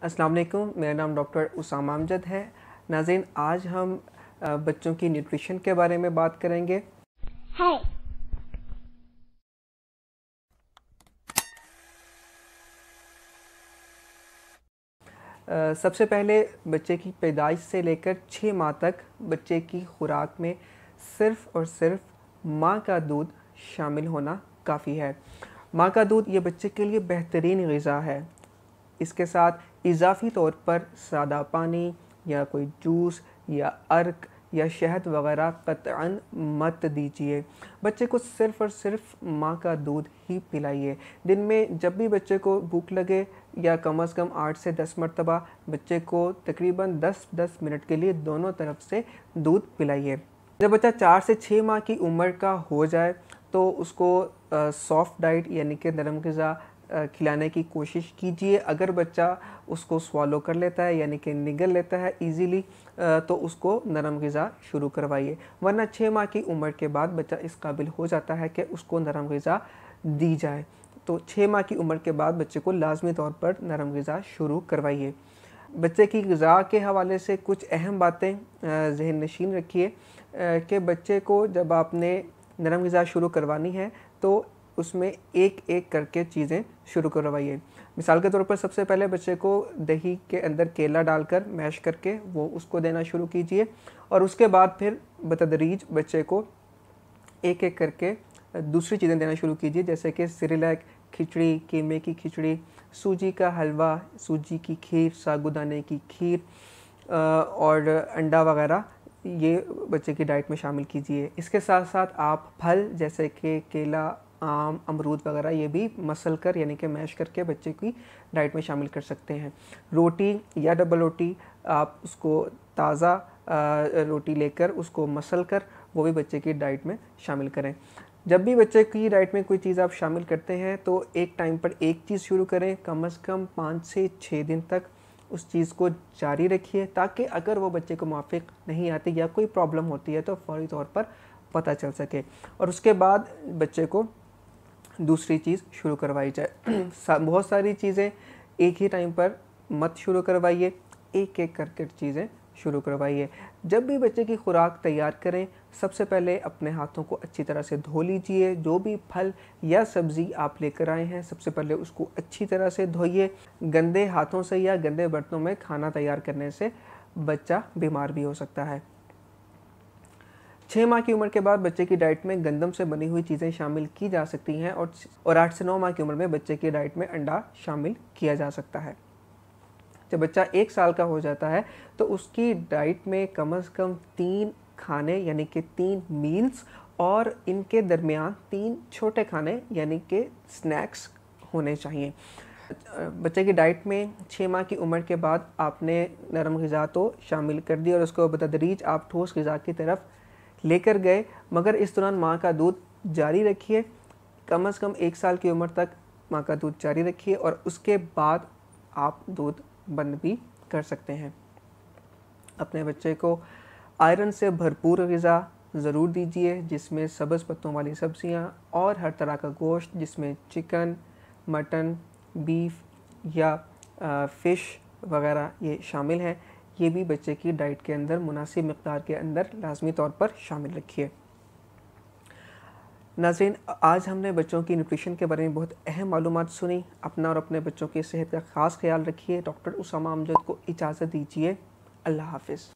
अस्सलाम वालेकुम, मेरा नाम डॉक्टर उसामा अमजद है। नाज़रीन, आज हम बच्चों की न्यूट्रिशन के बारे में बात करेंगे। है। सबसे पहले बच्चे की पैदाइश से लेकर 6 माह तक बच्चे की खुराक में सिर्फ़ और सिर्फ माँ का दूध शामिल होना काफ़ी है। माँ का दूध ये बच्चे के लिए बेहतरीन ग़िज़ा है। इसके साथ इजाफ़ी तौर पर सादा पानी या कोई जूस या अर्क या शहद वग़ैरह क़तअन मत दीजिए। बच्चे को सिर्फ़ और सिर्फ माँ का दूध ही पिलाइए। दिन में जब भी बच्चे को भूख लगे या कम से कम 8 से 10 मरतबा बच्चे को तकरीबन 10-10 मिनट के लिए दोनों तरफ से दूध पिलाइए। जब बच्चा 4 से 6 माह की उम्र का हो जाए तो उसको सॉफ़्ट डाइट यानी कि नरम ग़िज़ा खिलाने की कोशिश कीजिए। अगर बच्चा उसको स्वॉलो कर लेता है यानी कि निगल लेता है ईज़िली, तो उसको नरम ग़िज़ा शुरू करवाइए। वरना 6 माह की उम्र के बाद बच्चा इस काबिल हो जाता है कि उसको नरम ग़िज़ा दी जाए। तो 6 माह की उम्र के बाद बच्चे को लाज़मी तौर पर नरम ग़िज़ा शुरू करवाइए। बच्चे की ग़िज़ा के हवाले से कुछ अहम बातें ज़हन नशीन रखिए कि बच्चे को जब आपने नरम ग़िज़ा शुरू करवानी है तो उसमें एक-एक करके चीज़ें शुरू करवाइए। मिसाल के तौर पर सबसे पहले बच्चे को दही के अंदर केला डालकर मैश करके वो उसको देना शुरू कीजिए और उसके बाद फिर बतदरीज बच्चे को एक-एक करके दूसरी चीज़ें देना शुरू कीजिए, जैसे कि सेरेलैक, खिचड़ी, कीमे की खिचड़ी, सूजी का हलवा, सूजी की खीर, साबूदाने की खीर और अंडा वग़ैरह ये बच्चे की डाइट में शामिल कीजिए। इसके साथ-साथ आप फल जैसे कि केला, आम, अमरूद वग़ैरह ये भी मसल कर यानी कि मैश करके बच्चे की डाइट में शामिल कर सकते हैं। रोटी या डबल रोटी आप उसको ताज़ा रोटी लेकर उसको मसल कर वो भी बच्चे की डाइट में शामिल करें। जब भी बच्चे की डाइट में कोई चीज़ आप शामिल करते हैं तो एक टाइम पर एक चीज़ शुरू करें, कम से कम 5 से 6 दिन तक उस चीज़ को जारी रखिए, ताकि अगर वो बच्चे को मुवाफ़िक नहीं आती या कोई प्रॉब्लम होती है तो फ़ौरी तौर पर पता चल सके और उसके बाद बच्चे को दूसरी चीज़ शुरू करवाई जाए। बहुत सारी चीज़ें एक ही टाइम पर मत शुरू करवाइए, एक-एक करके चीज़ें शुरू करवाइए। जब भी बच्चे की खुराक तैयार करें, सबसे पहले अपने हाथों को अच्छी तरह से धो लीजिए। जो भी फल या सब्ज़ी आप लेकर आए हैं, सबसे पहले उसको अच्छी तरह से धोइए। गंदे हाथों से या गंदे बर्तनों में खाना तैयार करने से बच्चा बीमार भी हो सकता है। 6 माह की उम्र के बाद बच्चे की डाइट में गंदम से बनी हुई चीज़ें शामिल की जा सकती हैं और 8 से 9 माह की उम्र में बच्चे की डाइट में अंडा शामिल किया जा सकता है। जब बच्चा 1 साल का हो जाता है तो उसकी डाइट में कम से कम 3 खाने यानी कि 3 मील्स और इनके दरमियान 3 छोटे खाने यानी कि स्नैक्स होने चाहिए। बच्चे की डाइट में 6 माह की उम्र के बाद आपने नरम ग़िज़ा तो शामिल कर दी और उसको बतदरीज आप ठोस ग़िज़ा की तरफ लेकर गए, मगर इस दौरान माँ का दूध जारी रखिए। कम से कम 1 साल की उम्र तक माँ का दूध जारी रखिए और उसके बाद आप दूध बंद भी कर सकते हैं। अपने बच्चे को आयरन से भरपूर ग़िज़ा ज़रूर दीजिए, जिसमें सब्ज़ पत्तों वाली सब्ज़ियाँ और हर तरह का गोश्त जिसमें चिकन, मटन, बीफ या फ़िश वग़ैरह ये शामिल हैं। ये भी बच्चे की डाइट के अंदर मुनासिब मिक़दार के अंदर लाज़मी तौर पर शामिल रखिए। नाज़रीन, आज हमने बच्चों की न्यूट्रिशन के बारे में बहुत अहम मालूमात सुनी। अपना और अपने बच्चों की सेहत का ख़ास ख्याल रखिए। डॉक्टर उसामा अमजद को इजाज़त दीजिए। अल्लाह हाफ़िज़।